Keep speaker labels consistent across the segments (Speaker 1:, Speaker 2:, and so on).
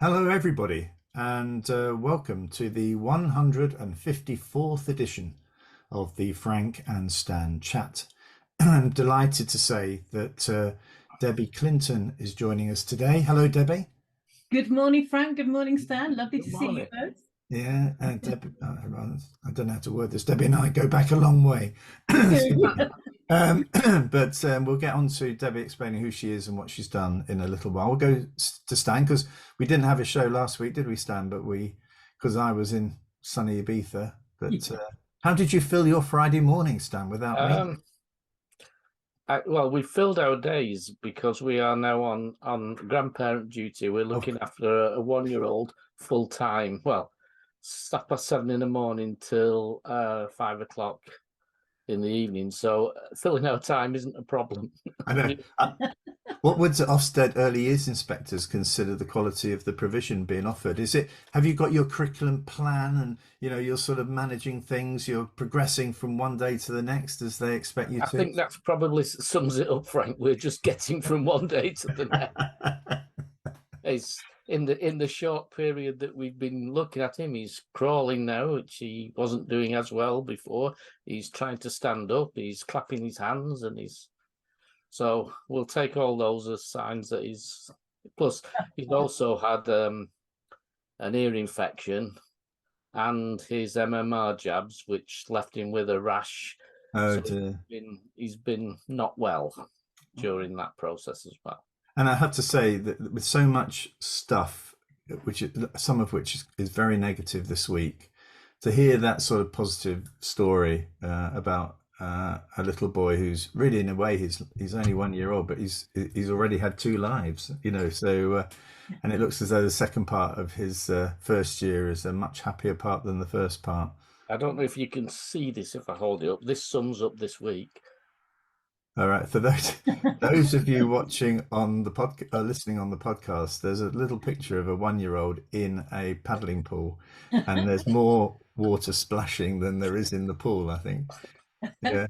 Speaker 1: Hello, everybody, and welcome to the 154th edition of the Frank and Stan chat. I'm delighted to say that Debbie Clinton is joining us today. Hello, Debbie.
Speaker 2: Good morning, Frank. Good morning, Stan. Lovely to
Speaker 3: Good
Speaker 2: see you
Speaker 3: morning.
Speaker 2: both.
Speaker 1: Yeah, Debbie, I don't know how to word this. Debbie and I go back a long way. Um, but we'll get on to Debbie explaining who she is and what she's done in a little while. We'll go to Stan because we didn't have a show last week, did we, Stan? But because I was in sunny Ibiza. But how did you fill your Friday morning, Stan, without me?
Speaker 3: Well, we filled our days because we are now on grandparent duty. We're looking after a 1-year-old full time. Well, 7:30 in the morning till 5 o'clock in the evening. So filling our time isn't a problem.
Speaker 1: I know. What would Ofsted early years inspectors consider the quality of the provision being offered? Have you got your curriculum plan and you're sort of managing things, you're progressing from one day to the next as they expect you to?
Speaker 3: I think that's probably sums it up, Frank. We're just getting from one day to the next. It's in the short period that we've been looking at him, he's crawling now, which he wasn't doing as well before. He's trying to stand up, he's clapping his hands, and so we'll take all those as signs that plus he's also had an ear infection and his MMR jabs, which left him with a rash.
Speaker 1: Oh
Speaker 3: so
Speaker 1: dear.
Speaker 3: He's been not well during that process as well.
Speaker 1: And I have to say that with so much stuff, some of which is very negative this week, to hear that sort of positive story about a little boy who's really, in a way, he's only 1 year old, but he's already had two lives, So, and it looks as though the second part of his first year is a much happier part than the first part.
Speaker 3: I don't know if you can see this if I hold it up. This sums up this week.
Speaker 1: All right, for those of you watching on the podcast, listening on the podcast, there's a little picture of a 1-year-old in a paddling pool, and there's more water splashing than there is in the pool, I think. Yeah.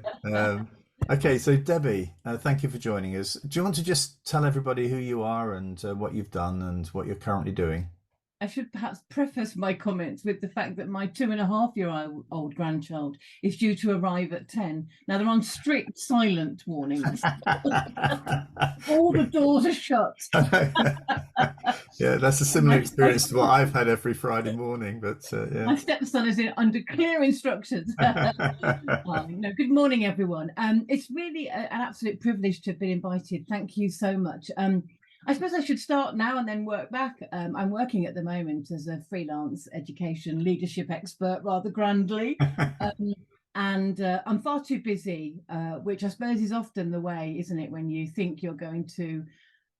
Speaker 1: Okay, so Debbie, thank you for joining us. Do you want to just tell everybody who you are and what you've done and what you're currently doing?
Speaker 2: I should perhaps preface my comments with the fact that my 2.5-year-old grandchild is due to arrive at 10. Now they're on strict silent warnings. All the doors are shut.
Speaker 1: Yeah, that's a similar experience to what I've had every Friday morning. But yeah.
Speaker 2: My stepson is under clear instructions. No, good morning, everyone. It's really an absolute privilege to have been invited. Thank you so much. I suppose I should start now and then work back. I'm working at the moment as a freelance education leadership expert, rather grandly. And I'm far too busy, which I suppose is often the way, isn't it, when you think you're going to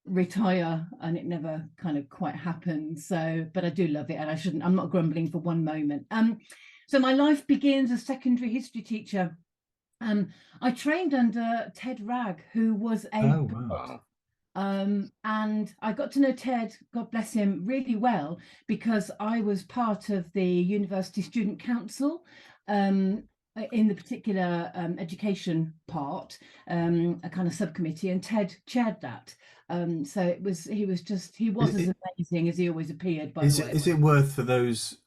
Speaker 2: retire and it never kind of quite happens. So, but I do love it, and I'm not grumbling for one moment. So my life begins as a secondary history teacher. I trained under Ted Ragg, who was a
Speaker 1: wow.
Speaker 2: And I got to know Ted, God bless him, really well because I was part of the University Student Council in the particular education part, a kind of subcommittee, and Ted chaired that. So he was as amazing as he always appeared. By the way,
Speaker 1: is it worth for those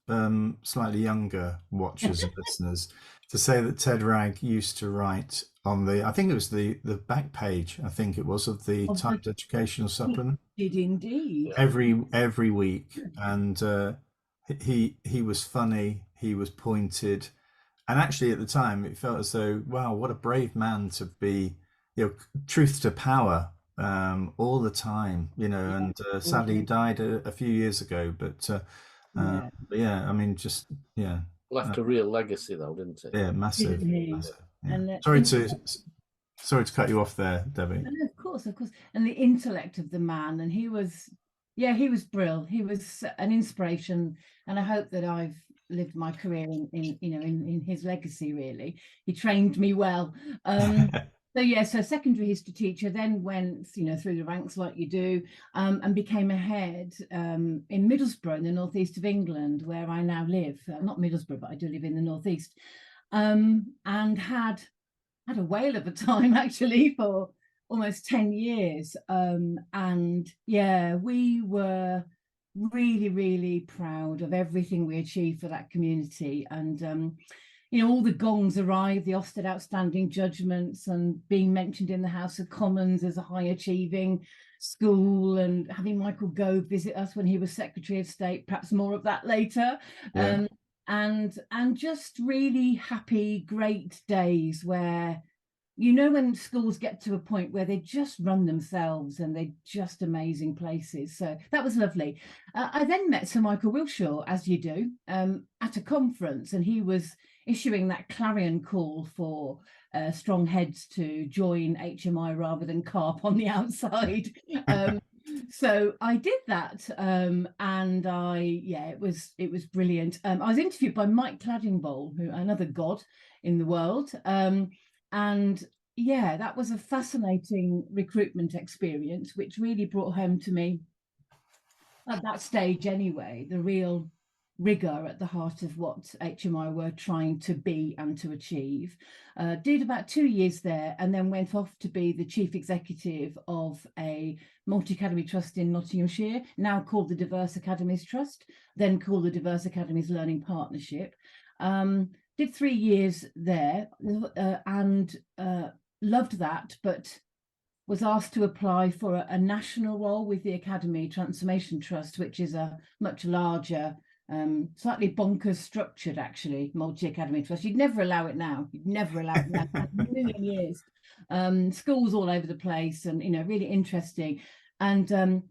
Speaker 1: slightly younger watchers and listeners to say that Ted Ragg used to write on I think it was the back page, I think it was, of the Times Educational Supplement.
Speaker 2: He did indeed.
Speaker 1: Every week, and he was funny, he was pointed, and actually at the time it felt as though, wow, what a brave man to be, truth to power all the time, and sadly he died a few years ago, but yeah, I mean, just
Speaker 3: left a real legacy though, didn't it?
Speaker 1: Yeah, massive. Yeah.
Speaker 2: And
Speaker 1: sorry to cut you off there, Debbie.
Speaker 2: No, of course. And the intellect of the man, and he was brilliant. He was an inspiration, and I hope that I've lived my career in his legacy. Really, he trained me well. So secondary history teacher, then went through the ranks like you do, and became a head in Middlesbrough in the northeast of England, where I now live. Not Middlesbrough, but I do live in the northeast. And had a whale of a time actually for almost 10 years. And yeah, we were really, really proud of everything we achieved for that community. And all the gongs arrived, the Ofsted outstanding judgments, and being mentioned in the House of Commons as a high achieving school, and having Michael Gove visit us when he was Secretary of State. Perhaps more of that later.
Speaker 1: Yeah.
Speaker 2: And just really happy, great days where, when schools get to a point where they just run themselves and they're just amazing places. So that was lovely. I then met Sir Michael Wilshaw, as you do, at a conference, and he was issuing that clarion call for strong heads to join HMI rather than CARP on the outside. So I did that, and it was brilliant. I was interviewed by Mike Cladingbowl, who another god in the world. And that was a fascinating recruitment experience, which really brought home to me, at that stage anyway, the real rigor at the heart of what HMI were trying to be and to achieve. Did about 2 years there, and then went off to be the chief executive of a multi-academy trust in Nottinghamshire, now called the Diverse Academies Trust, then called the Diverse Academies Learning Partnership. Did 3 years there, and loved that, but was asked to apply for a national role with the Academy Transformation Trust, which is a much larger, slightly bonkers structured, actually, multi-academy trust. You'd never allow it now. You'd never allow it now. A million years. Schools all over the place, and really interesting. And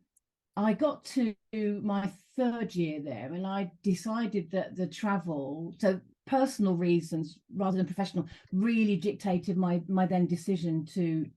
Speaker 2: I got to my 3rd year there, and I decided that the travel, so personal reasons rather than professional, really dictated my then decision to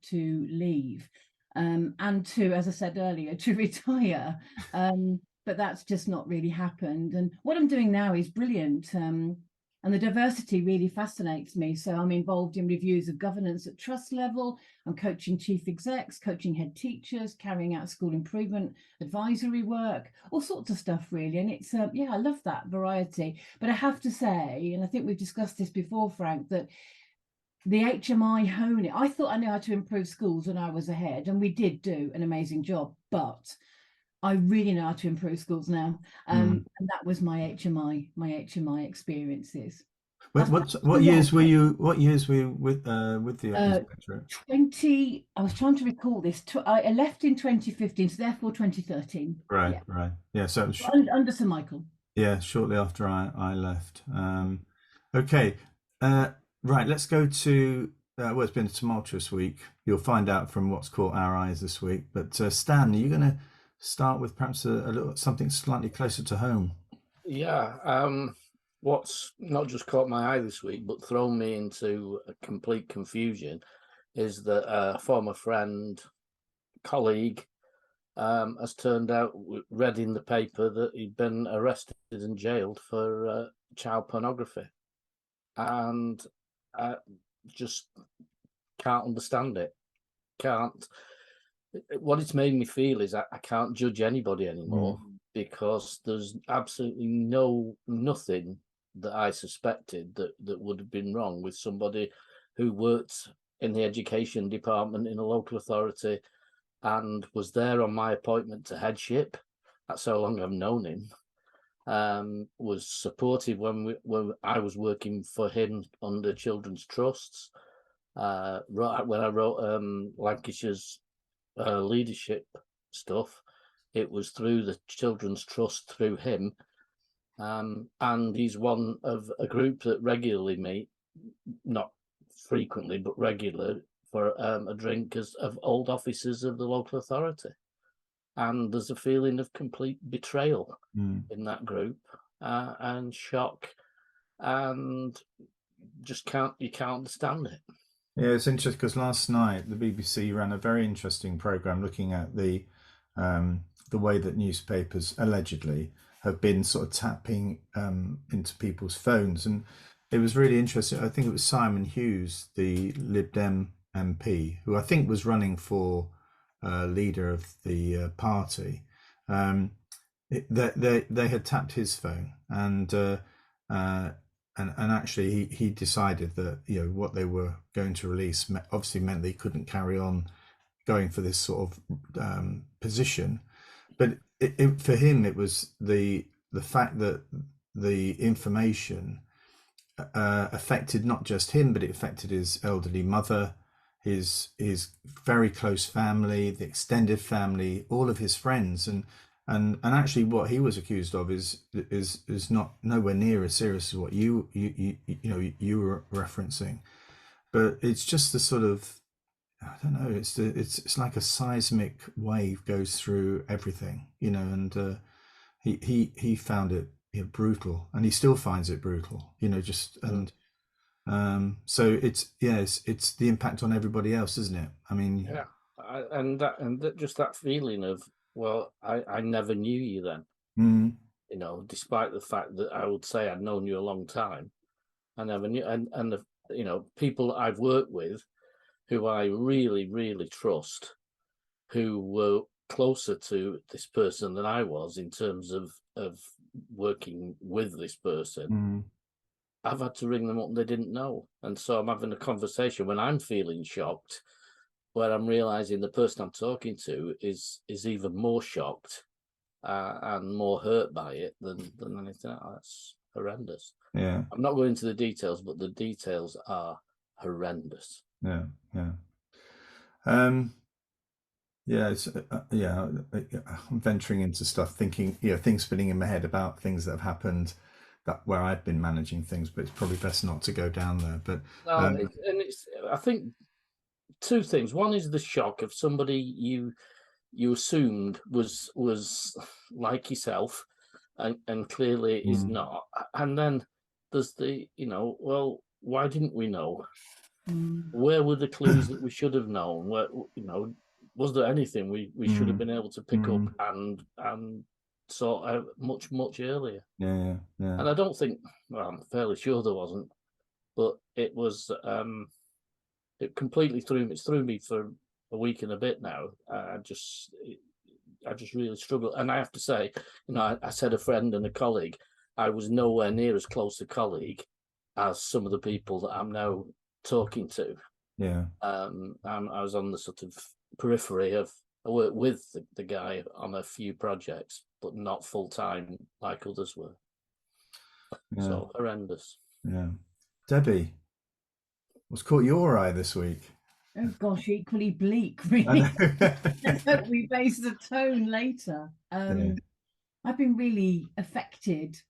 Speaker 2: leave, and to, as I said earlier, to retire. But that's just not really happened. And what I'm doing now is brilliant. And the diversity really fascinates me. So I'm involved in reviews of governance at trust level. I'm coaching chief execs, coaching head teachers, carrying out school improvement, advisory work, all sorts of stuff, really. And it's, I love that variety. But I have to say, and I think we've discussed this before, Frank, that the HMI honing, I thought I knew how to improve schools when I was ahead, and we did do an amazing job, but I really know how to improve schools now. And that was my HMI experiences.
Speaker 1: What years were you with the inspectorate?
Speaker 2: 20. I was trying to recall this. I left in 2015, so therefore 2013.
Speaker 1: Right. Yeah. So
Speaker 2: under Sir Michael.
Speaker 1: Yeah, shortly after I left. Okay. Right. Let's go to. Well, it's been a tumultuous week. You'll find out from what's caught our eyes this week. But Stan, are you going to start with perhaps a little something slightly closer to home?
Speaker 3: Yeah. What's not just caught my eye this week, but thrown me into a complete confusion, is that a former friend, colleague, has turned out, read in the paper that he'd been arrested and jailed for child pornography, and I just can't understand it. What it's made me feel is I can't judge anybody anymore, because there's absolutely nothing that I suspected that would have been wrong with somebody who worked in the education department in a local authority and was there on my appointment to headship. That's how long I've known him. Was supportive when I was working for him under children's trusts. When I wrote Lancashire's leadership stuff, it was through the children's trust, through him. And he's one of a group that regularly meet, not frequently, but regular, for a drink of old officers of the local authority. And there's a feeling of complete betrayal in that group, and shock, and you can't understand it.
Speaker 1: Yeah, it's interesting because last night the BBC ran a very interesting programme looking at the way that newspapers allegedly have been sort of tapping into people's phones, and it was really interesting. I think it was Simon Hughes, the Lib Dem MP, who I think was running for leader of the party. They had tapped his phone, and actually he decided that what they were going to release obviously meant they couldn't carry on going for this sort of position. But for him, it was the fact that the information affected not just him, but it affected his elderly mother, his very close family, the extended family, all of his friends, and actually what he was accused of is not nowhere near as serious as what you were referencing. But it's just the sort of, I don't know, it's like a seismic wave goes through everything, and he found it brutal, and he still finds it brutal, just and so it's the impact on everybody else, isn't it? I mean,
Speaker 3: yeah, just that feeling of, well, I never knew you then, despite the fact that I would say I'd known you a long time, I never knew, and the people that I've worked with, who I really, really trust, who were closer to this person than I was in terms of working with this person, I've had to ring them up and they didn't know. And so I'm having a conversation when I'm feeling shocked, where I'm realizing the person I'm talking to is even more shocked and more hurt by it than anything else. That's horrendous.
Speaker 1: Yeah.
Speaker 3: I'm not going into the details, but the details are horrendous.
Speaker 1: Yeah. It's I'm venturing into stuff, thinking, things spinning in my head about things that have happened where I've been managing things, but it's probably best not to go down there. But
Speaker 3: I think two things. One is the shock of somebody you assumed was like yourself, and clearly is not. And then there's the, well, why didn't we know? Where were the clues that we should have known? Where, was there anything we should have been able to pick up and sort out much earlier?
Speaker 1: Yeah.
Speaker 3: And I don't think, well, I'm fairly sure there wasn't, but it was. It completely threw me for a week and a bit now. I just really struggle, and I have to say, I said a friend and a colleague, I was nowhere near as close a colleague as some of the people that I'm now talking to.
Speaker 1: Yeah.
Speaker 3: I was on the sort of periphery of. I worked with the guy on a few projects, but not full time like others were. Yeah. So horrendous.
Speaker 1: Yeah. Debbie, what's caught your eye this week?
Speaker 2: Oh gosh, equally bleak, really. Let's hope we base the tone later. I've been really affected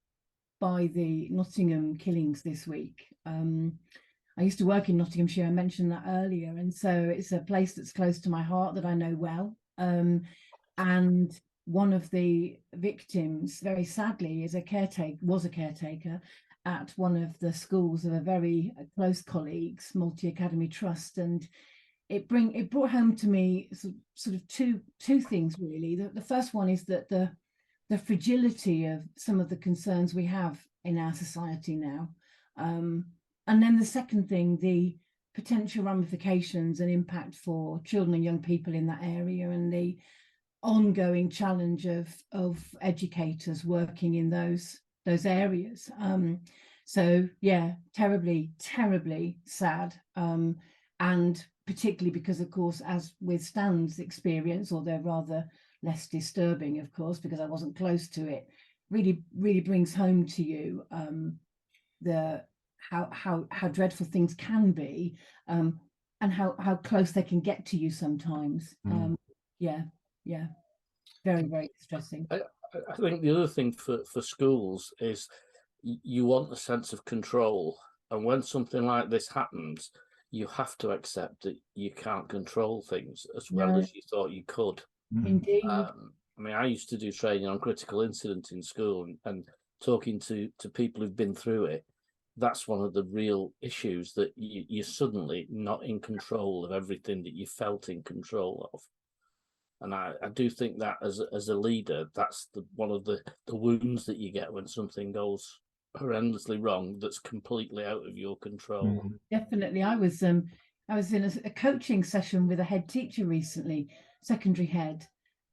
Speaker 2: by the Nottingham killings this week. I used to work in Nottinghamshire, I mentioned that earlier, and so it's a place that's close to my heart that I know well. And one of the victims, very sadly, was a caretaker at one of the schools of a very close colleague's multi-academy trust, and it brought home to me sort of two things really. The first one is that the fragility of some of the concerns we have in our society now, and then the second thing, the potential ramifications and impact for children and young people in that area, and the ongoing challenge of educators working in those areas. So yeah, terribly sad, and particularly because, of course, as with Stan's experience, although rather less disturbing, of course, because I wasn't close to it, really brings home to you the how dreadful things can be, and how close they can get to you sometimes. Yeah, very distressing.
Speaker 3: I think the other thing for schools is you want a sense of control, and when something like this happens, you have to accept that you can't control things as well as you thought you could.
Speaker 2: Indeed.
Speaker 3: I mean, I used to do training on critical incident in school, and talking to people who've been through it. That's one of the real issues, that you're suddenly not in control of everything that you felt in control of. And I do think that as a leader, that's one of the wounds that you get when something goes horrendously wrong that's completely out of your control.
Speaker 2: Definitely. I was in a coaching session with a head teacher recently, secondary head,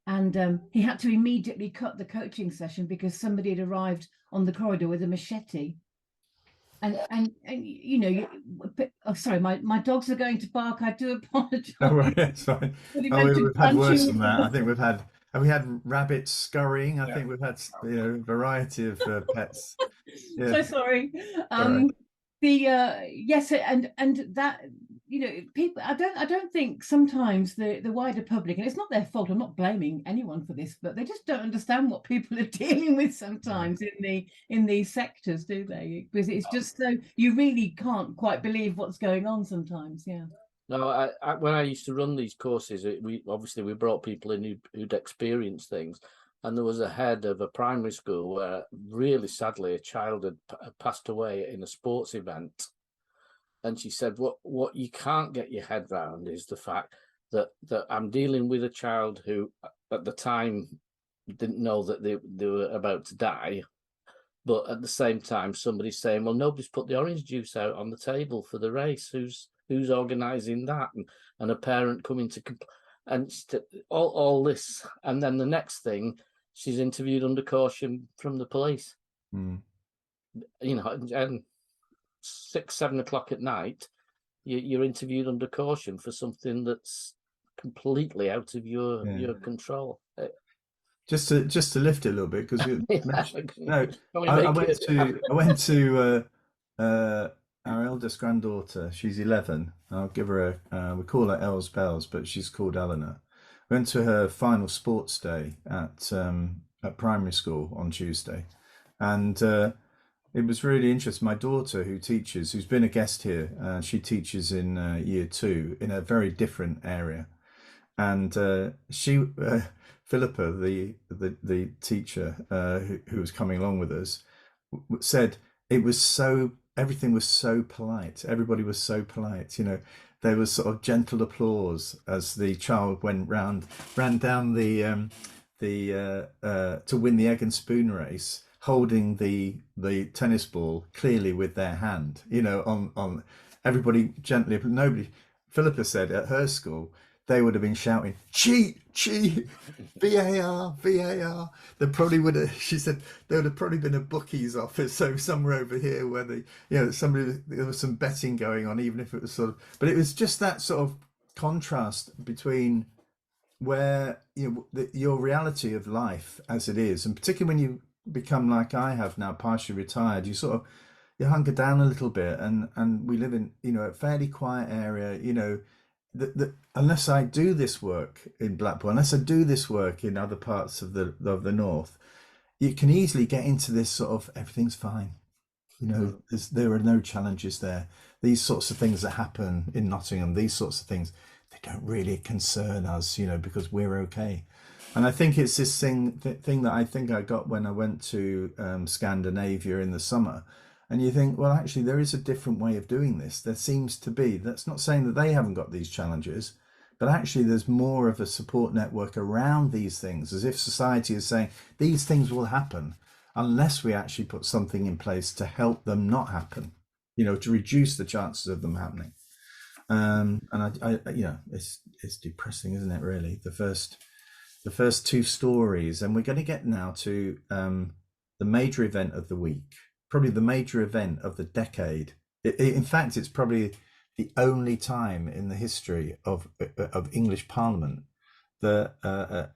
Speaker 2: and he had to immediately cut the coaching session because somebody had arrived on the corridor with a machete. And sorry, my dogs are going to bark. I do apologise.
Speaker 1: Oh, right, it's fine. We've had worse than that. I think we've had And we had rabbits scurrying. I think we've had a variety of pets. Yeah.
Speaker 2: So sorry.
Speaker 1: All right.
Speaker 2: Yes, and that, people. I don't think sometimes the wider public, and it's not their fault. I'm not blaming anyone for this, but they just don't understand what people are dealing with sometimes in these sectors, do they? Because it's just so you really can't quite believe what's going on sometimes. Yeah.
Speaker 3: No, when I used to run these courses, we brought people in who'd experienced things, and there was a head of a primary school where, really sadly, a child had passed away in a sports event, and she said, "What you can't get your head round is the fact that I'm dealing with a child who, at the time, didn't know that they were about to die." But at the same time, somebody's saying, "Well, nobody's put the orange juice out on the table for the race. Who's organising that?" And a parent coming to and all this, and then the next thing, she's interviewed under caution from the police.
Speaker 1: Mm.
Speaker 3: And 6-7 o'clock at night, you're interviewed under caution for something that's completely out of your control.
Speaker 1: Just to lift it a little bit, because I went to our eldest granddaughter. She's 11. I'll give her we call her Els Bells, but she's called Eleanor. Went to her final sports day at primary school on Tuesday, and it was really interesting. My daughter, who's been a guest here, she teaches in year 2 in a very different area, and Philippa, the teacher who was coming along with us, said everything was so polite. Everybody was so polite. There was sort of gentle applause as the child ran down to win the egg and spoon race, holding the tennis ball clearly with their hand. On everybody gently. Nobody. Philippa said at her school, they would have been shouting, "Cheat, cheat, VAR, VAR." She said there would have probably been a bookies office, so somewhere over here where there was some betting going on, even if it was sort of, but it was just that sort of contrast between where, your reality of life as it is, and particularly when you become like I have now, partially retired, you sort of, you hunker down a little bit, and we live in, a fairly quiet area, unless I do this work in Blackpool, unless I do this work in other parts of the north, you can easily get into this sort of everything's fine. There are no challenges there. These sorts of things that happen in Nottingham, these sorts of things, they don't really concern us, because we're okay. And I think it's this thing that I think I got when I went to Scandinavia in the summer. And you think, well, actually, there is a different way of doing this. There seems to be. That's not saying that they haven't got these challenges, but actually there's more of a support network around these things, as if society is saying these things will happen unless we actually put something in place to help them not happen, to reduce the chances of them happening. And it's depressing, isn't it, really? The first 2 stories, and we're going to get now to the major event of the week. Probably the major event of the decade. In fact, it's probably the only time in the history of English Parliament that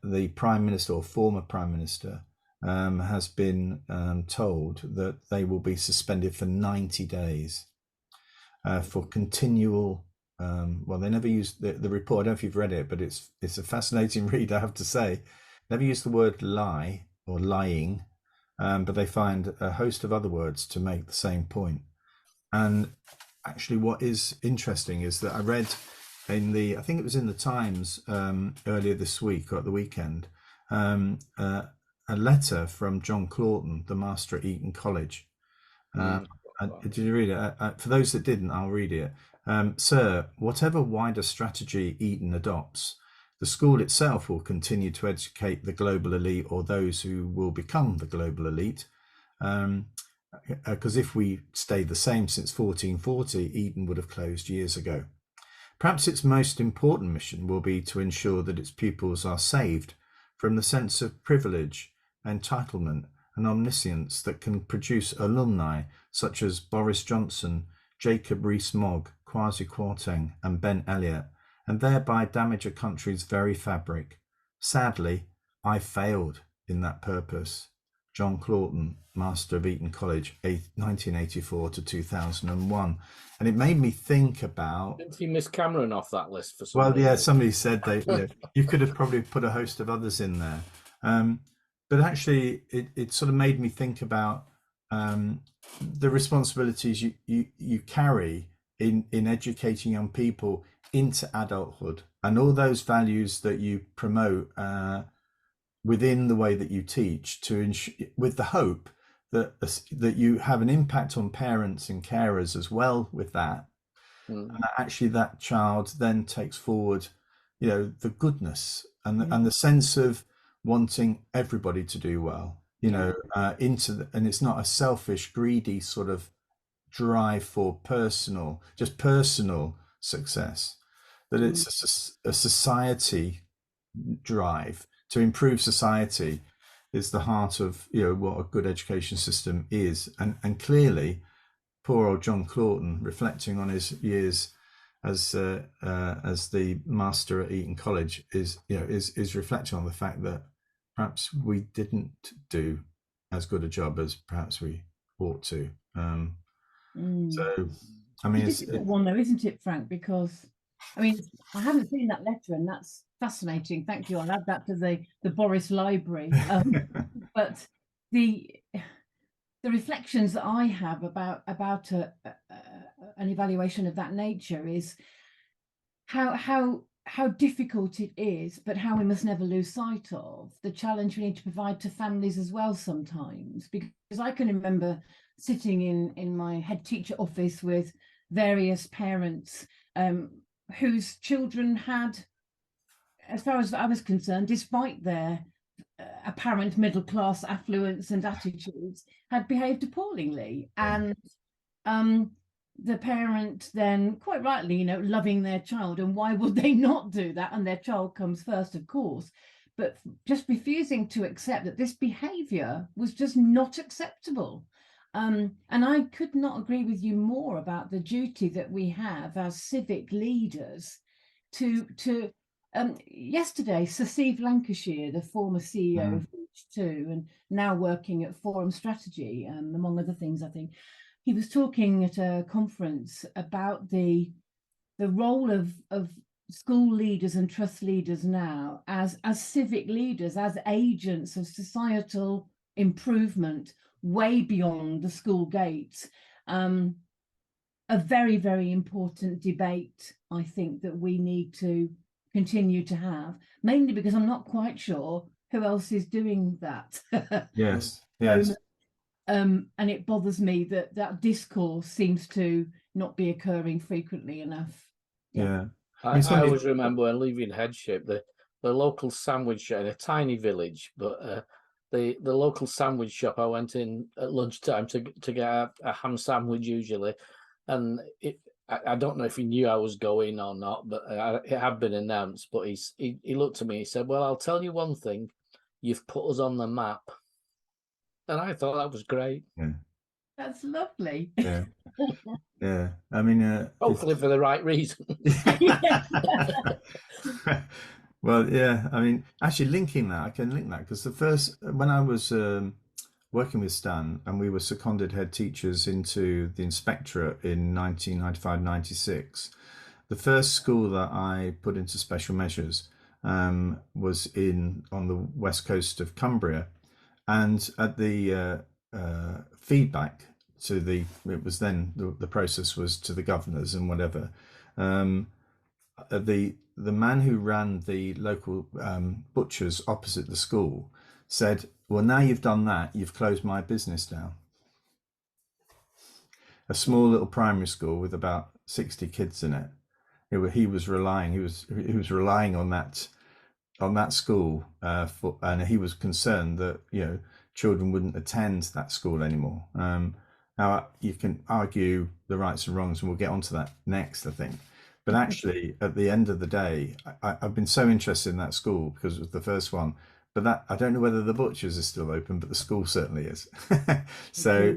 Speaker 1: the Prime Minister or former Prime Minister has been told that they will be suspended for 90 days for continual. Well, they never used the report. I don't know if you've read it, but it's a fascinating read, I have to say. Never used the word lie or lying. But they find a host of other words to make the same point. And actually, what is interesting is that I read I think it was in the Times earlier this week or at the weekend, a letter from John Clawton, the master at Eton College. Did you read it? For those that didn't, I'll read it. "Sir, whatever wider strategy Eton adopts, the school itself will continue to educate the global elite, or those who will become the global elite. Because if we stayed the same since 1440, Eton would have closed years ago. Perhaps its most important mission will be to ensure that its pupils are saved from the sense of privilege, entitlement, and omniscience that can produce alumni such as Boris Johnson, Jacob Rees-Mogg, Kwasi Kwarteng, and Ben Elliott, and thereby damage a country's very fabric. Sadly, I failed in that purpose. John Clawton, Master of Eton College, 1984 to 2001. And it made me think about...
Speaker 3: Didn't he miss Cameron off that list for some
Speaker 1: Well,
Speaker 3: reason?
Speaker 1: yeah, somebody said you could have probably put a host of others in there. But actually, it sort of made me think about the responsibilities you carry in educating young people into adulthood, and all those values that you promote within the way that you teach, with the hope that you have an impact on parents and carers as well with that. And actually that child then takes forward, the goodness and the sense of wanting everybody to do well, and it's not a selfish, greedy sort of drive for personal success, that it's a society drive to improve society is the heart of what a good education system is. And clearly poor old John Clawton, reflecting on his years as the master at Eton College, is reflecting on the fact that perhaps we didn't do as good a job as perhaps we ought to. So, I mean,
Speaker 2: it's a difficult one though, isn't it, Frank? Because I haven't seen that letter, and that's fascinating. Thank you. I'll add that to the Boris library. But the reflections that I have about an evaluation of that nature is how difficult it is, but how we must never lose sight of the challenge we need to provide to families as well sometimes. Because I can remember sitting in my head teacher office with various parents whose children had, as far as I was concerned, despite their apparent middle class affluence and attitudes, had behaved appallingly. And the parent then, quite rightly, loving their child, and why would they not do that? And their child comes first, of course, but just refusing to accept that this behavior was just not acceptable. And I could not agree with you more about the duty that we have as civic leaders to yesterday, Sir Steve Lancashire, the former CEO of Reach2 and now working at Forum Strategy, among other things, I think, he was talking at a conference about the role of school leaders and trust leaders now as civic leaders, as agents of societal improvement way beyond the school gates. A very, very important debate, I think, that we need to continue to have, mainly because I'm not quite sure who else is doing that.
Speaker 1: Yes.
Speaker 2: And it bothers me that discourse seems to not be occurring frequently enough.
Speaker 3: I always remember when leaving headship, the local sandwich shop in a tiny village, but the local sandwich shop, I went in at lunchtime to get a ham sandwich usually, and I don't know if he knew I was going or not, but it had been announced. But he looked at me, he said, "Well, I'll tell you one thing, you've put us on the map." And I thought that was great.
Speaker 2: That's lovely.
Speaker 1: Yeah. I mean,
Speaker 3: hopefully for the right reason.
Speaker 1: Well, yeah. I mean, actually, I can link that because when I was working with Stan and we were seconded head teachers into the inspectorate in 1995-96, the first school that I put into special measures was on the west coast of Cumbria, and at the feedback to it was then the process was to the governors and whatever. The man who ran the local butchers opposite the school said, "Well, now you've done that, you've closed my business down." A small little primary school with about 60 kids in it. He was relying on that school and he was concerned that children wouldn't attend that school anymore. Now you can argue the rights and wrongs, and we'll get onto that next, I think. But actually, at the end of the day, I've been so interested in that school because it was the first one. But I don't know whether the butchers are still open, but the school certainly is. So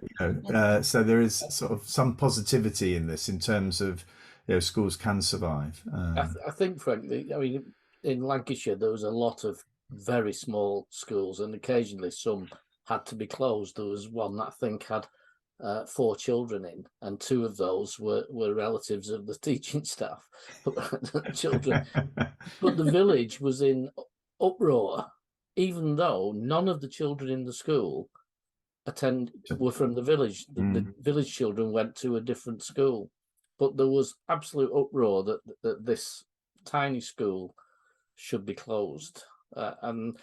Speaker 1: so there is sort of some positivity in this in terms of schools can survive.
Speaker 3: I think, frankly, in Lancashire there was a lot of very small schools, and occasionally some had to be closed. There was one that I think had 4 children in, and 2 of those were relatives of the teaching staff, children. But the village was in uproar, even though none of the children in the school were from the village. The village children went to a different school, but there was absolute uproar that this tiny school should be closed, and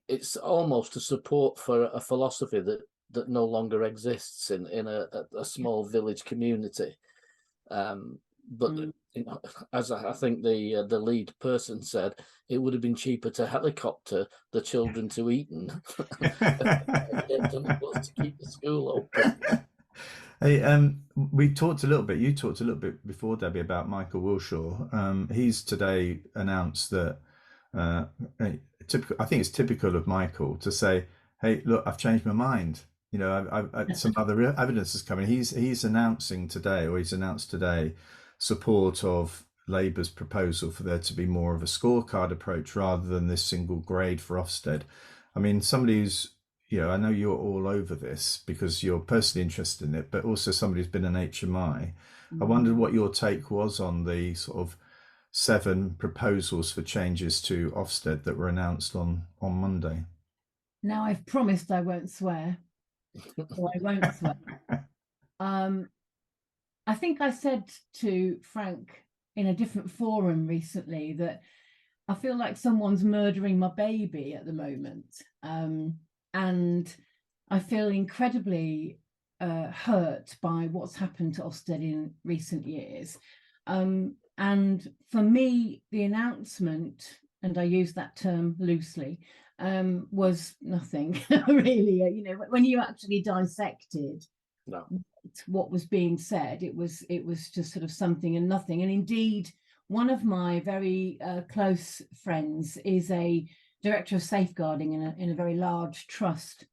Speaker 3: it's almost a support for a philosophy that no longer exists in a small village community. But you know, as I think the lead person said, it would have been cheaper to helicopter the children to Eton than it was to keep the school open.
Speaker 1: Hey, we talked a little bit. You talked a little bit before, Debbie, about Michael Wilshaw. He's today announced that. Typical. I think it's typical of Michael to say, "Hey, look, I've changed my mind. You know, some other evidence is coming." He's announcing today, or he's announced today, support of Labour's proposal for there to be more of a scorecard approach rather than this single grade for Ofsted. I mean, somebody who's, you know, I know you're all over this because you're personally interested in it, but also somebody who's been an HMI. I wondered what your take was on the sort of 7 proposals for changes to Ofsted that were announced on Monday.
Speaker 2: Now, I've promised I won't swear, or I won't swear. I think I said to Frank in a different forum recently that I feel like someone's murdering my baby at the moment. And I feel incredibly hurt by what's happened to Ofsted in recent years. And for me, the announcement, and I use that term loosely, was nothing really. You know, when you actually dissected what was being said, it was just sort of something and nothing. And indeed, one of my very close friends is a director of safeguarding in a very large trust.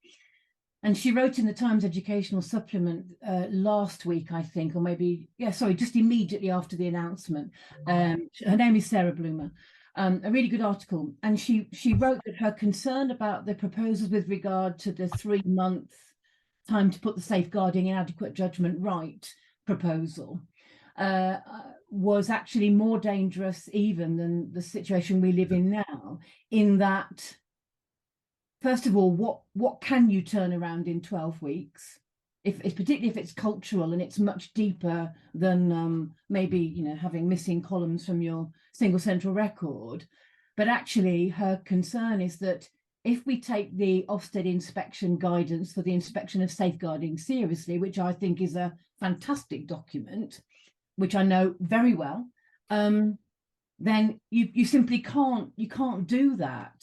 Speaker 2: And she wrote in the Times Educational Supplement last week, I think, or maybe, just immediately after the announcement. Her name is Sarah Bloomer. A really good article. And she wrote that her concern about the proposals with regard to the 3-month time to put the safeguarding and adequate judgment right proposal was actually more dangerous even than the situation we live in now, in that, first of all, what can you turn around in 12 weeks? Particularly if it's cultural and it's much deeper than maybe, you know, having missing columns from your single central record. But actually, her concern is that if we take the Ofsted inspection guidance for the inspection of safeguarding seriously, which I think is a fantastic document, which I know very well, then you simply can't do that.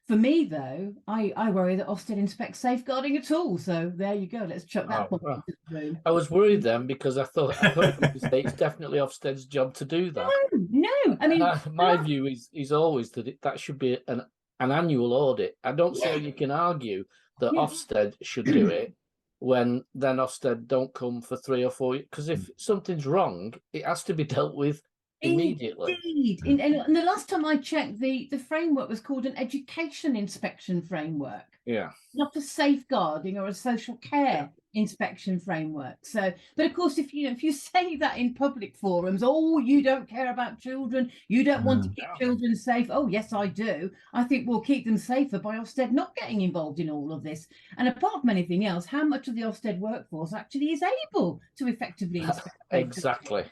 Speaker 2: For me, though, I worry that Ofsted inspects safeguarding at all. So there you go. Let's chuck that point into the room.
Speaker 3: I was worried then because I thought it's definitely Ofsted's job to do that.
Speaker 2: No. I mean,
Speaker 3: my view is always that that should be an annual audit. I don't see how you can argue that Ofsted should do it when then Ofsted don't come for 3 or 4 years. Because if something's wrong, it has to be dealt with immediately.
Speaker 2: Indeed. And the last time I checked, the framework was called an education inspection framework. Yeah. Not a safeguarding or a social care inspection framework. So, but of course, if you say that in public forums, oh, you don't care about children, you don't want to keep children safe. Oh, yes, I do. I think we'll keep them safer by Ofsted not getting involved in all of this. And apart from anything else, how much of the Ofsted workforce actually is able to effectively inspect?
Speaker 3: Exactly.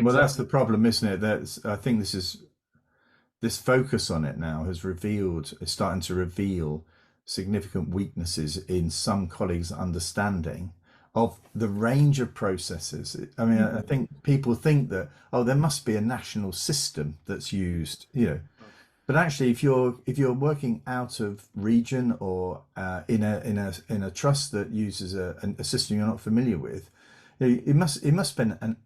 Speaker 1: Well, that's the problem, isn't it? I think this focus on it now is starting to reveal significant weaknesses in some colleagues' understanding of the range of processes. I mean, I think people think that, there must be a national system that's used, you know, but actually, if you're working out of region or in a trust that uses a system you're not familiar with, it must spend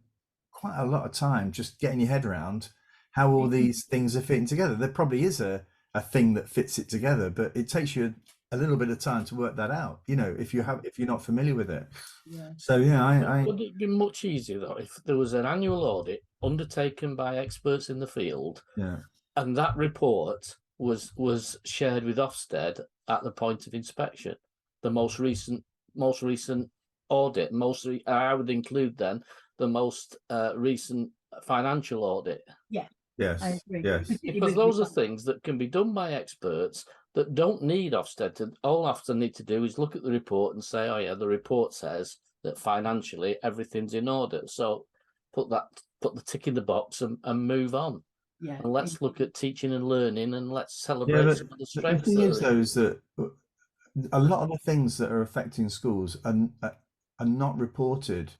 Speaker 1: quite a lot of time just getting your head around how all these things are fitting together. There probably is a thing that fits it together, but it takes you a little bit of time to work that out, you know, if you're not familiar with it. So
Speaker 3: would it be much easier though if there was an annual audit undertaken by experts in the field, and that report was shared with Ofsted at the point of inspection. The most recent audit, I would include then the most recent financial audit.
Speaker 2: Yeah.
Speaker 1: Yes.
Speaker 2: I agree.
Speaker 1: Yes.
Speaker 3: Because those are things that can be done by experts that don't need Ofsted to. All Ofsted need to do is look at the report and say, oh yeah, the report says that financially everything's in order. So put the tick in the box and move on.
Speaker 2: Yeah.
Speaker 3: And let's look at teaching and learning, and let's celebrate
Speaker 1: Yeah,
Speaker 3: some of the
Speaker 1: the
Speaker 3: strengths.
Speaker 1: thing is, though, is that a lot of the things that are affecting schools are not reported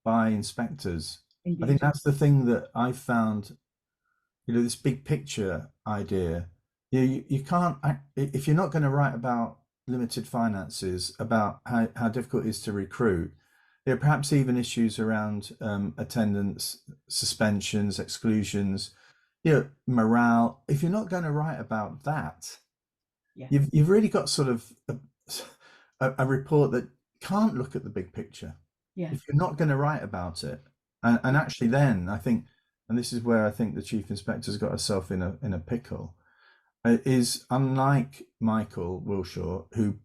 Speaker 1: by inspectors.
Speaker 2: Indeed.
Speaker 1: I think that's the thing that I've found. This big picture idea. You can't, if you're not going to write about limited finances, about how difficult it is to recruit. There are perhaps even issues around attendance, suspensions, exclusions, morale. If you're not going to write about that,
Speaker 2: Yeah.
Speaker 1: you've really got sort of a report that can't look at the big picture.
Speaker 2: Yeah.
Speaker 1: If you're not going to write about it, and actually then I think, and this is where I think the chief inspector's got herself in a pickle, is unlike Michael Wilshaw, who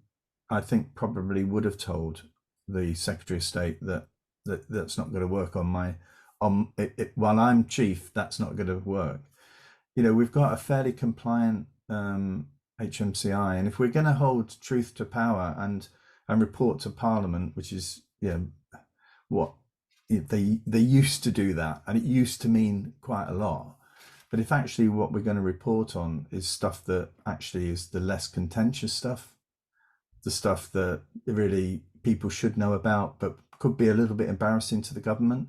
Speaker 1: I think probably would have told the Secretary of State that's not going to work while I'm chief, that's not going to work. We've got a fairly compliant HMCI, and if we're going to hold truth to power and report to Parliament, which is what they used to do that, and it used to mean quite a lot. But if actually what we're going to report on is stuff that actually is the less contentious stuff, the stuff that really people should know about, but could be a little bit embarrassing to the government,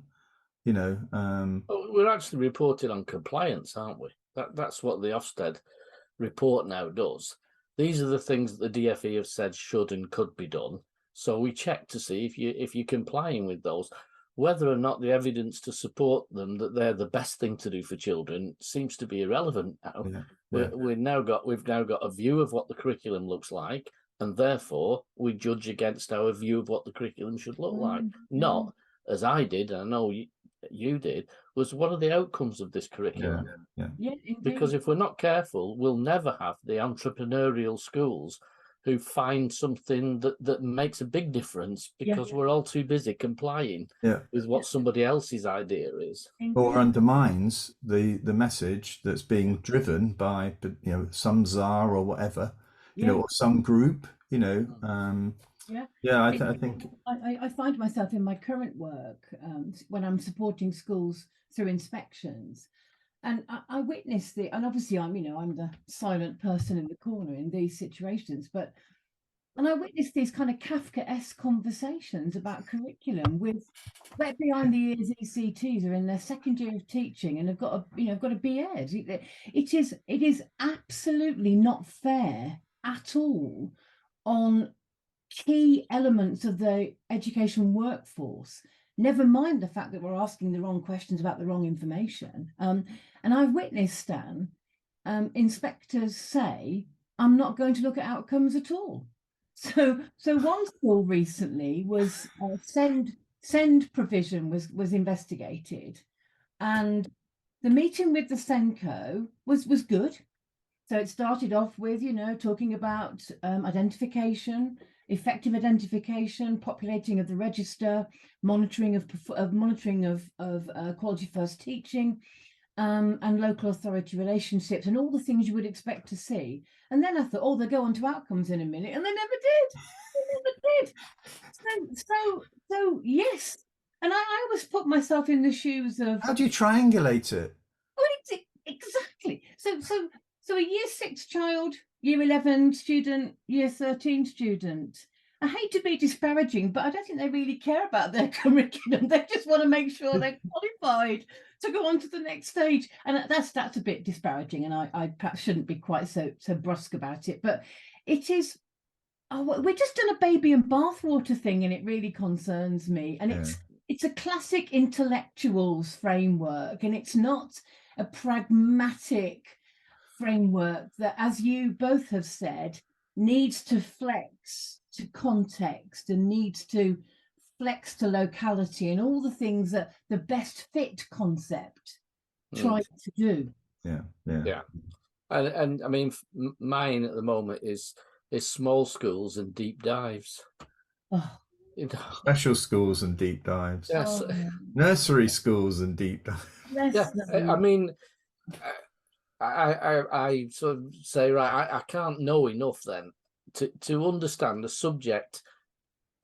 Speaker 3: We're actually reporting on compliance, aren't we? That's what the Ofsted report now does. These are the things that the DfE have said should and could be done. So we check to see if you're complying with those. Whether or not the evidence to support them that they're the best thing to do for children seems to be irrelevant now.
Speaker 1: Yeah.
Speaker 3: We've now got a view of what the curriculum looks like, and therefore we judge against our view of what the curriculum should look like. Not as I did, and I know you did, was what are the outcomes of this curriculum?
Speaker 2: Yeah,
Speaker 3: Because if we're not careful, we'll never have the entrepreneurial schools who find something that makes a big difference, because we're all too busy complying with what somebody else's idea is.
Speaker 1: Or undermines the message that's being driven by some czar or whatever, or some group, I think
Speaker 2: I find myself in my current work when I'm supporting schools through inspections, and I witness and obviously I'm the silent person in the corner in these situations, and I witness these kind of Kafkaesque conversations about curriculum with wet behind the ears ECTs are in their second year of teaching and have got a BEd. It is absolutely not fair at all on key elements of the education workforce, never mind the fact that we're asking the wrong questions about the wrong information. And I've witnessed, Stan, inspectors say, I'm not going to look at outcomes at all. So one school recently was send provision was investigated, and the meeting with the SENCO was good. So it started off with talking about identification, effective identification, populating of the register, monitoring of quality first teaching, and local authority relationships, and all the things you would expect to see. And then I thought, oh, they'll go on to outcomes in a minute, and they never did. They never did. So yes, and I always put myself in the shoes of.
Speaker 1: How do you triangulate it?
Speaker 2: Well, exactly. So a year 6 child, year 11 student, year 13 student. I hate to be disparaging, but I don't think they really care about their curriculum. They just want to make sure they're qualified to go on to the next stage. And that's a bit disparaging, and I perhaps shouldn't be quite so brusque about it. But it is, we're just done a baby and bathwater thing, and it really concerns me. And it's a classic intellectuals framework, and it's not a pragmatic framework that, as you both have said, needs to flex to context and needs to flex to locality and all the things that the best fit concept tries to do.
Speaker 3: Yeah. And I mean, mine at the moment is small schools and deep dives.
Speaker 2: Oh,
Speaker 1: Special schools and deep dives.
Speaker 3: Yes,
Speaker 2: oh,
Speaker 1: Nursery schools and deep dives.
Speaker 3: yeah.
Speaker 2: bless
Speaker 3: I
Speaker 2: them.
Speaker 3: mean, I sort of say, right, I can't know enough then to understand the subject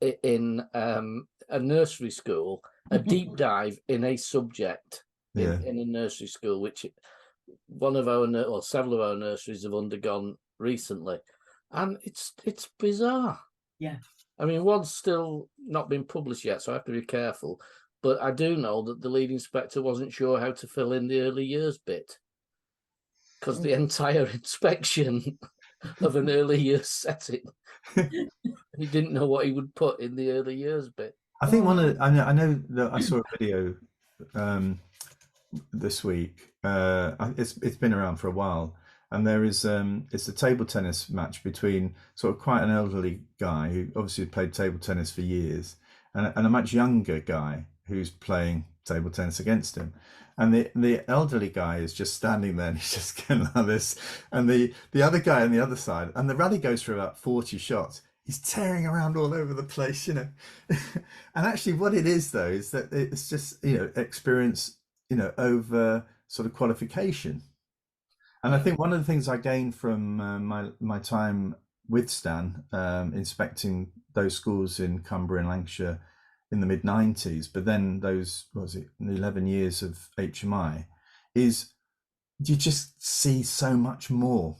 Speaker 3: in a nursery school, a deep dive in a subject
Speaker 1: Yeah.
Speaker 3: in a nursery school, which one of our or several of our nurseries have undergone recently, and it's bizarre.
Speaker 2: Yeah.
Speaker 3: I mean, one's still not been published yet, so I have to be careful. But I do know that the lead inspector wasn't sure how to fill in the early years bit, because the entire inspection of an early years setting, he didn't know what he would put in the early years bit.
Speaker 1: I think I know that I saw a video this week. It's been around for a while, and there is it's a table tennis match between sort of quite an elderly guy who obviously played table tennis for years, and a much younger guy who's playing table tennis against him. And the elderly guy is just standing there and he's just going like this, and the other guy on the other side, and the rally goes for about 40 shots. He's tearing around all over the place, you know. And actually what it is though is that it's just, you know, experience, you know, over sort of qualification. And I think one of the things I gained from my time with Stan, inspecting those schools in Cumbria and Lancashire in the mid-90s, but then those, what was it, 11 years of HMI, is you just see so much more.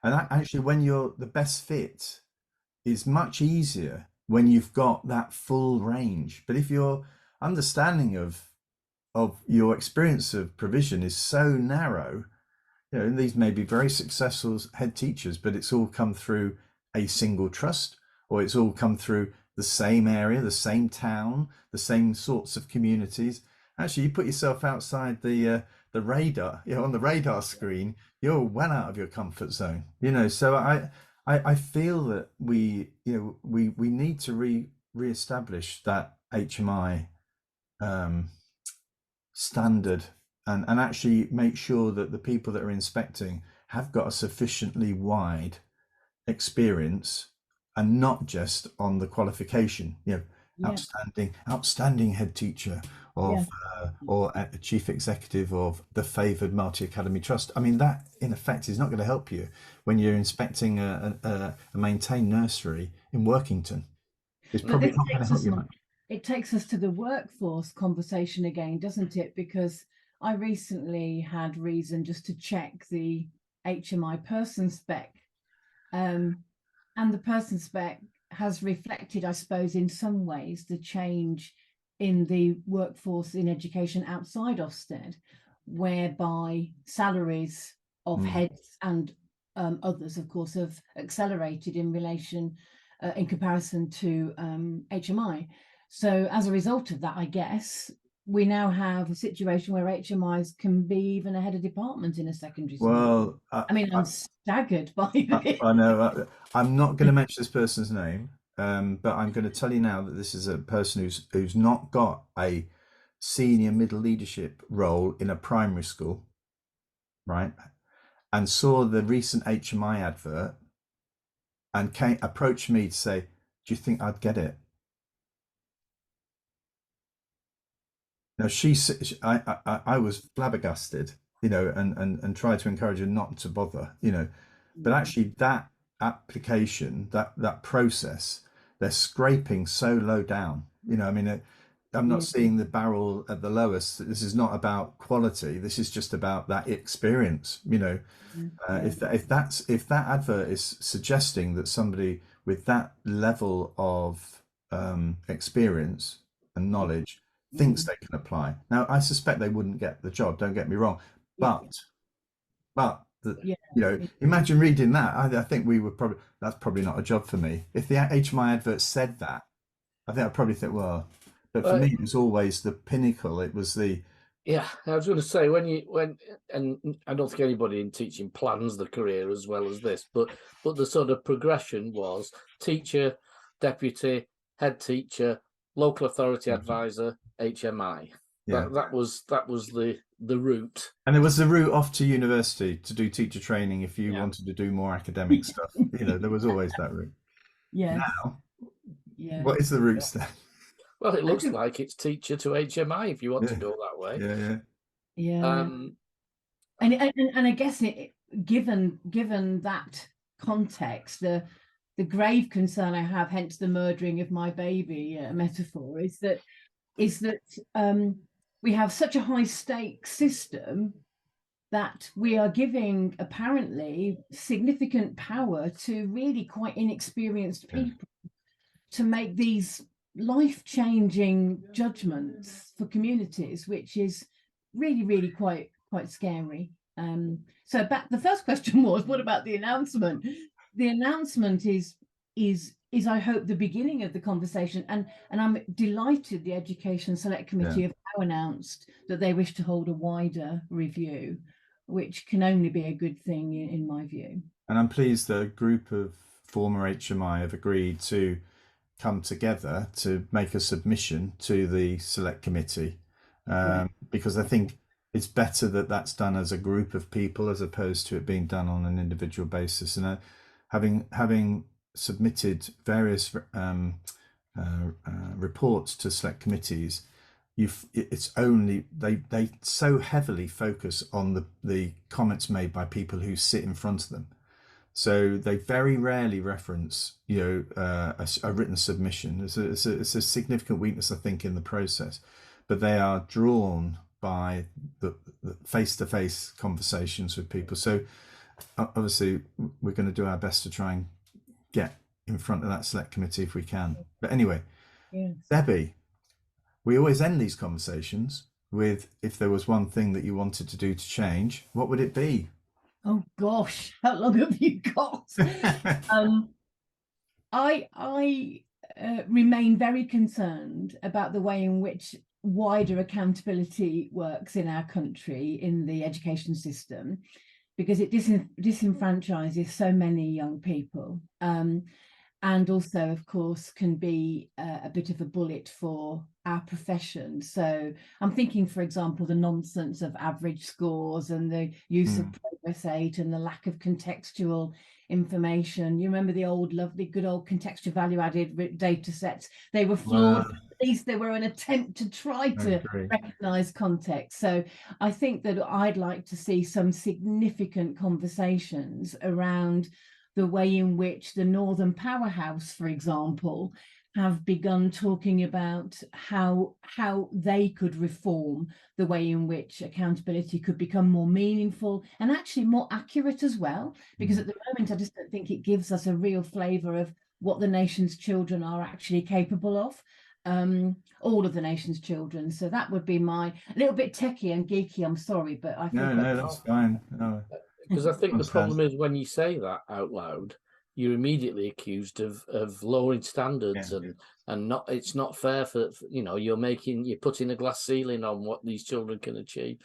Speaker 1: And actually when you're the best fit is much easier when you've got that full range. But if your understanding of your experience of provision is so narrow, you know, and these may be very successful head teachers, but it's all come through a single trust, or it's all come through the same area, the same town, the same sorts of communities. Actually, you put yourself outside the radar, you know, on the radar screen, you're well out of your comfort zone, you know. So I feel that we need to reestablish that HMI standard, and actually make sure that the people that are inspecting have got a sufficiently wide experience, and not just on the qualification, you know,
Speaker 2: Yeah.
Speaker 1: outstanding head teacher of
Speaker 2: Yeah.
Speaker 1: or a chief executive of the favoured multi-academy trust. I mean, that in effect is not going to help you when you're inspecting a maintained nursery in Workington. It's
Speaker 2: But
Speaker 1: probably
Speaker 2: this
Speaker 1: not going to
Speaker 2: takes
Speaker 1: help
Speaker 2: us
Speaker 1: you
Speaker 2: on,
Speaker 1: much.
Speaker 2: it takes us to the workforce conversation again, doesn't it? Because I recently had reason just to check the HMI person spec. And the person spec has reflected, I suppose, in some ways, the change in the workforce in education outside Ofsted, whereby salaries of heads and others, of course, have accelerated in relation, in comparison to HMI. So as a result of that, I guess, we now have a situation where HMIs can be even a head of department in a secondary school.
Speaker 1: Well,
Speaker 2: I mean, I'm staggered by this.
Speaker 1: I know. I'm not going to mention this person's name, but I'm going to tell you now that this is a person who's not got a senior middle leadership role in a primary school, right? And saw the recent HMI advert and approached me to say, "Do you think I'd get it?" Now I was flabbergasted, you know, and tried to encourage her not to bother, you know. But actually, that application, that process, they're scraping so low down. You know, I mean, I'm not seeing the barrel at the lowest. This is not about quality. This is just about that experience. You know, if that advert is suggesting that somebody with that level of experience and knowledge thinks they can apply. Now, I suspect they wouldn't get the job. Don't get me wrong, but you know, imagine reading that. I think that's probably not a job for me. If the HMI advert said that, I think I'd probably think, well, but for me, it was always the pinnacle. It was the
Speaker 3: Yeah, I was going to say and I don't think anybody in teaching plans the career as well as this, but the sort of progression was teacher, deputy, head teacher, local authority advisor, HMI.
Speaker 1: Yeah.
Speaker 3: That was the the route.
Speaker 1: And there was the route off to university to do teacher training if you
Speaker 3: Yeah.
Speaker 1: wanted to do more academic stuff. There was always that route.
Speaker 2: Yes.
Speaker 1: Now,
Speaker 2: Yeah.
Speaker 1: what is the route then?
Speaker 3: Well, it looks like it's teacher to HMI if you want to
Speaker 1: Yeah.
Speaker 3: go that way.
Speaker 1: Yeah.
Speaker 2: Yeah. And I guess given that context, the grave concern I have, hence the murdering of my baby metaphor, is that we have such a high stakes system that we are giving apparently significant power to really quite inexperienced people to make these life-changing judgments for communities, which is really, really quite scary. So the first question was, what about the announcement? The announcement is I hope the beginning of the conversation, and I'm delighted the Education Select Committee have now announced that they wish to hold a wider review, which can only be a good thing in my view.
Speaker 1: And I'm pleased that a group of former HMI have agreed to come together to make a submission to the Select Committee, because I think it's better that that's done as a group of people as opposed to it being done on an individual basis. And having submitted various reports to Select Committees, it's only they so heavily focus on the comments made by people who sit in front of them. So they very rarely reference, a written submission. It's a significant weakness, I think, in the process. But they are drawn by the face-to-face conversations with people. So obviously, we're going to do our best to try and get in front of that Select Committee if we can. But anyway, Debbie, we always end these conversations with, if there was one thing that you wanted to do to change, what would it be?
Speaker 2: Oh gosh, how long have you got? I remain very concerned about the way in which wider accountability works in our country in the education system, because it disenfranchises so many young people, and also, of course, can be a bit of a bullet for our profession. So I'm thinking, for example, the nonsense of average scores and the use of progress aid and the lack of contextual information. You remember the lovely, good old contextual value-added data sets? They were flawed. At least they were an attempt to try to recognise context. So I think that I'd like to see some significant conversations around the way in which the Northern Powerhouse, for example, have begun talking about how they could reform the way in which accountability could become more meaningful and actually more accurate as well. Because at the moment, I just don't think it gives us a real flavour of what the nation's children are actually capable of. All of the nation's children. So that would be a little bit techie and geeky, I'm sorry, but I think
Speaker 1: no, that's fine. No.
Speaker 3: Because I think the problem is when you say that out loud, you're immediately accused of lowering standards and not. It's not fair for you're putting a glass ceiling on what these children can achieve.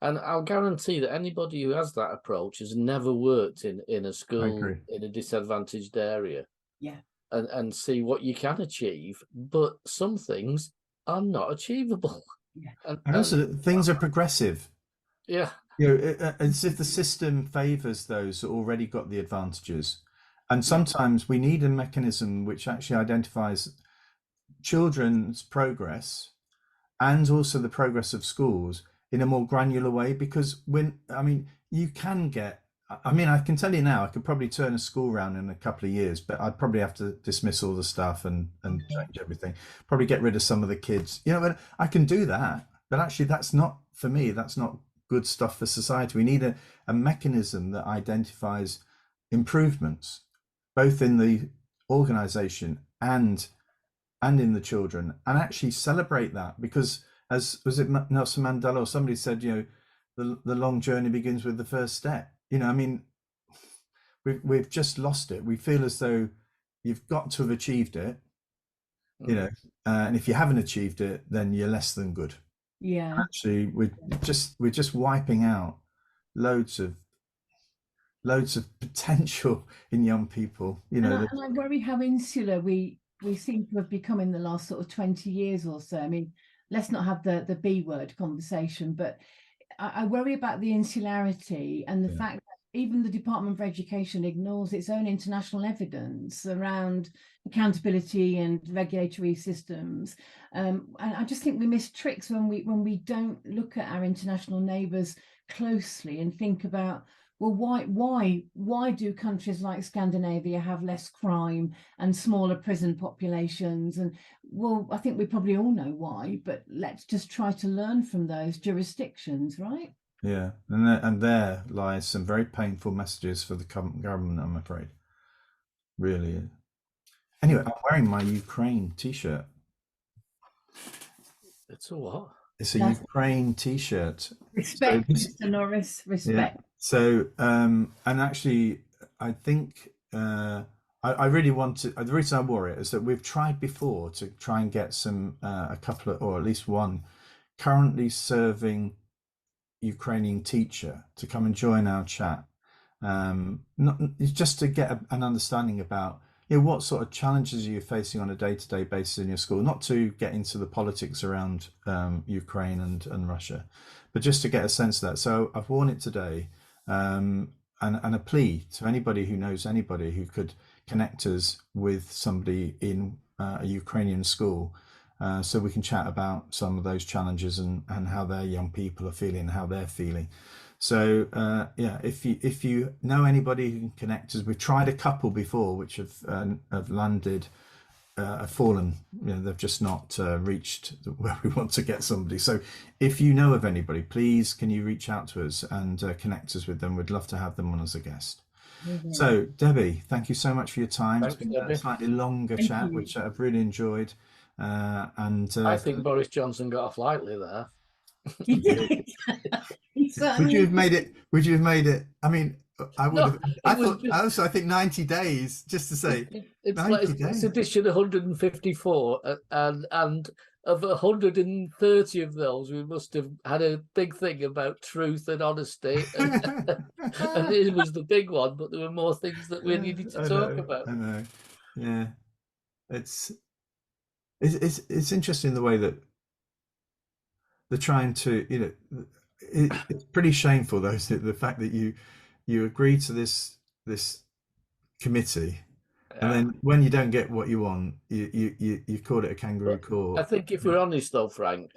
Speaker 3: And I'll guarantee that anybody who has that approach has never worked in a school in a disadvantaged area.
Speaker 2: Yeah.
Speaker 1: and
Speaker 3: see what you can achieve, but some things are not achievable.
Speaker 2: Yeah.
Speaker 1: And also things are progressive.
Speaker 3: Yeah.
Speaker 1: As if the system favours those that already got the advantages. And sometimes we need a mechanism which actually identifies children's progress and also the progress of schools in a more granular way, because you can get, I can tell you now, I could probably turn a school around in a couple of years, but I'd probably have to dismiss all the stuff and change everything, probably get rid of some of the kids, but I can do that. But actually that's not, for me, that's not good stuff for society. We need a mechanism that identifies improvements, both in the organization and in the children, and actually celebrate that, because as was it Nelson Mandela or somebody said, the long journey begins with the first step. We've just lost it. We feel as though you've got to have achieved it, and if you haven't achieved it, then you're less than good.
Speaker 2: Yeah.
Speaker 1: Actually, we're just wiping out loads of potential in young people. And
Speaker 2: I worry how insular we seem to have become in the last sort of 20 years or so. I mean, let's not have the B word conversation, but I worry about the insularity and the
Speaker 1: Yeah.
Speaker 2: fact that even the Department for Education ignores its own international evidence around accountability and regulatory systems. And I just think we miss tricks when we don't look at our international neighbours closely and think about, well, why do countries like Scandinavia have less crime and smaller prison populations? And well, I think we probably all know why, but let's just try to learn from those jurisdictions, right?
Speaker 1: Yeah, and there lies some very painful messages for the government, I'm afraid. Really. Anyway, I'm wearing my Ukraine t-shirt.
Speaker 3: It's a what?
Speaker 1: It's a Ukraine t-shirt.
Speaker 2: Respect, Mr. Norris, respect.
Speaker 1: Yeah. So, and actually, I think I really want to. The reason I wore it is that we've tried before to try and get a couple of, or at least one, currently serving Ukrainian teacher to come and join our chat. Just to get an understanding about what sort of challenges are you facing on a day-to-day basis in your school, not to get into the politics around Ukraine and Russia, but just to get a sense of that. So I've worn it today, and a plea to anybody who knows anybody who could connect us with somebody in a Ukrainian school, so we can chat about some of those challenges and how their young people are feeling, how they're feeling. So yeah, if you know anybody who can connect us, we've tried a couple before which have landed, have fallen. They've just not reached where we want to get somebody. So if you know of anybody, please can you reach out to us and connect us with them? We'd love to have them on as a guest. Mm-hmm. So Debbie, thank you so much for your time.
Speaker 3: Thanks,
Speaker 1: it's been
Speaker 3: Debbie.
Speaker 1: a slightly longer chat, which I've really enjoyed. And
Speaker 3: I think Boris Johnson got off lightly there.
Speaker 1: Would you have made it? Would you have made it? I mean, I would have. I think 90 days, just to say.
Speaker 3: It's like it's edition 154, and of 130 of those, we must have had a big thing about truth and honesty, and it was the big one. But there were more things that we needed to talk about.
Speaker 1: I know. Yeah, it's interesting the way that they're trying to, it's pretty shameful though, the fact that you agree to this committee, and then when you don't get what you want, you call it a kangaroo court.
Speaker 3: I think if we're honest though, Frank,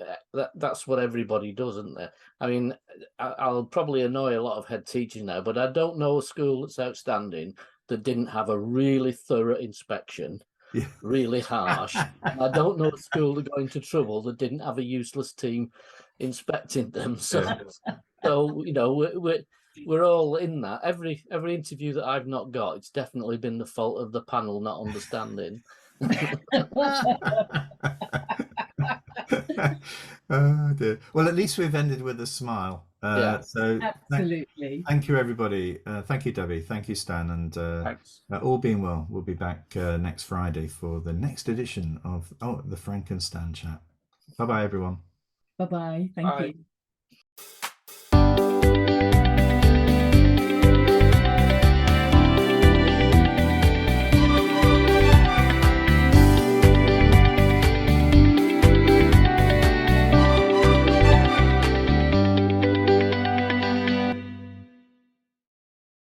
Speaker 3: that's what everybody does, isn't there? I mean, I'll probably annoy a lot of head teachers now, but I don't know a school that's outstanding that didn't have a really thorough inspection. Yeah. Really harsh. I don't know a school that got into trouble that didn't have a useless team inspecting them. So we're all in that. Every interview that I've not got, it's definitely been the fault of the panel not understanding.
Speaker 1: Oh dear. Well, at least we've ended with a smile. So
Speaker 2: absolutely.
Speaker 1: Thank you, everybody. Thank you, Debbie. Thank you, Stan. And thanks. All being well, we'll be back next Friday for the next edition of the Frank and Stan Chat. Bye-bye, everyone.
Speaker 2: Bye-bye. Thank you.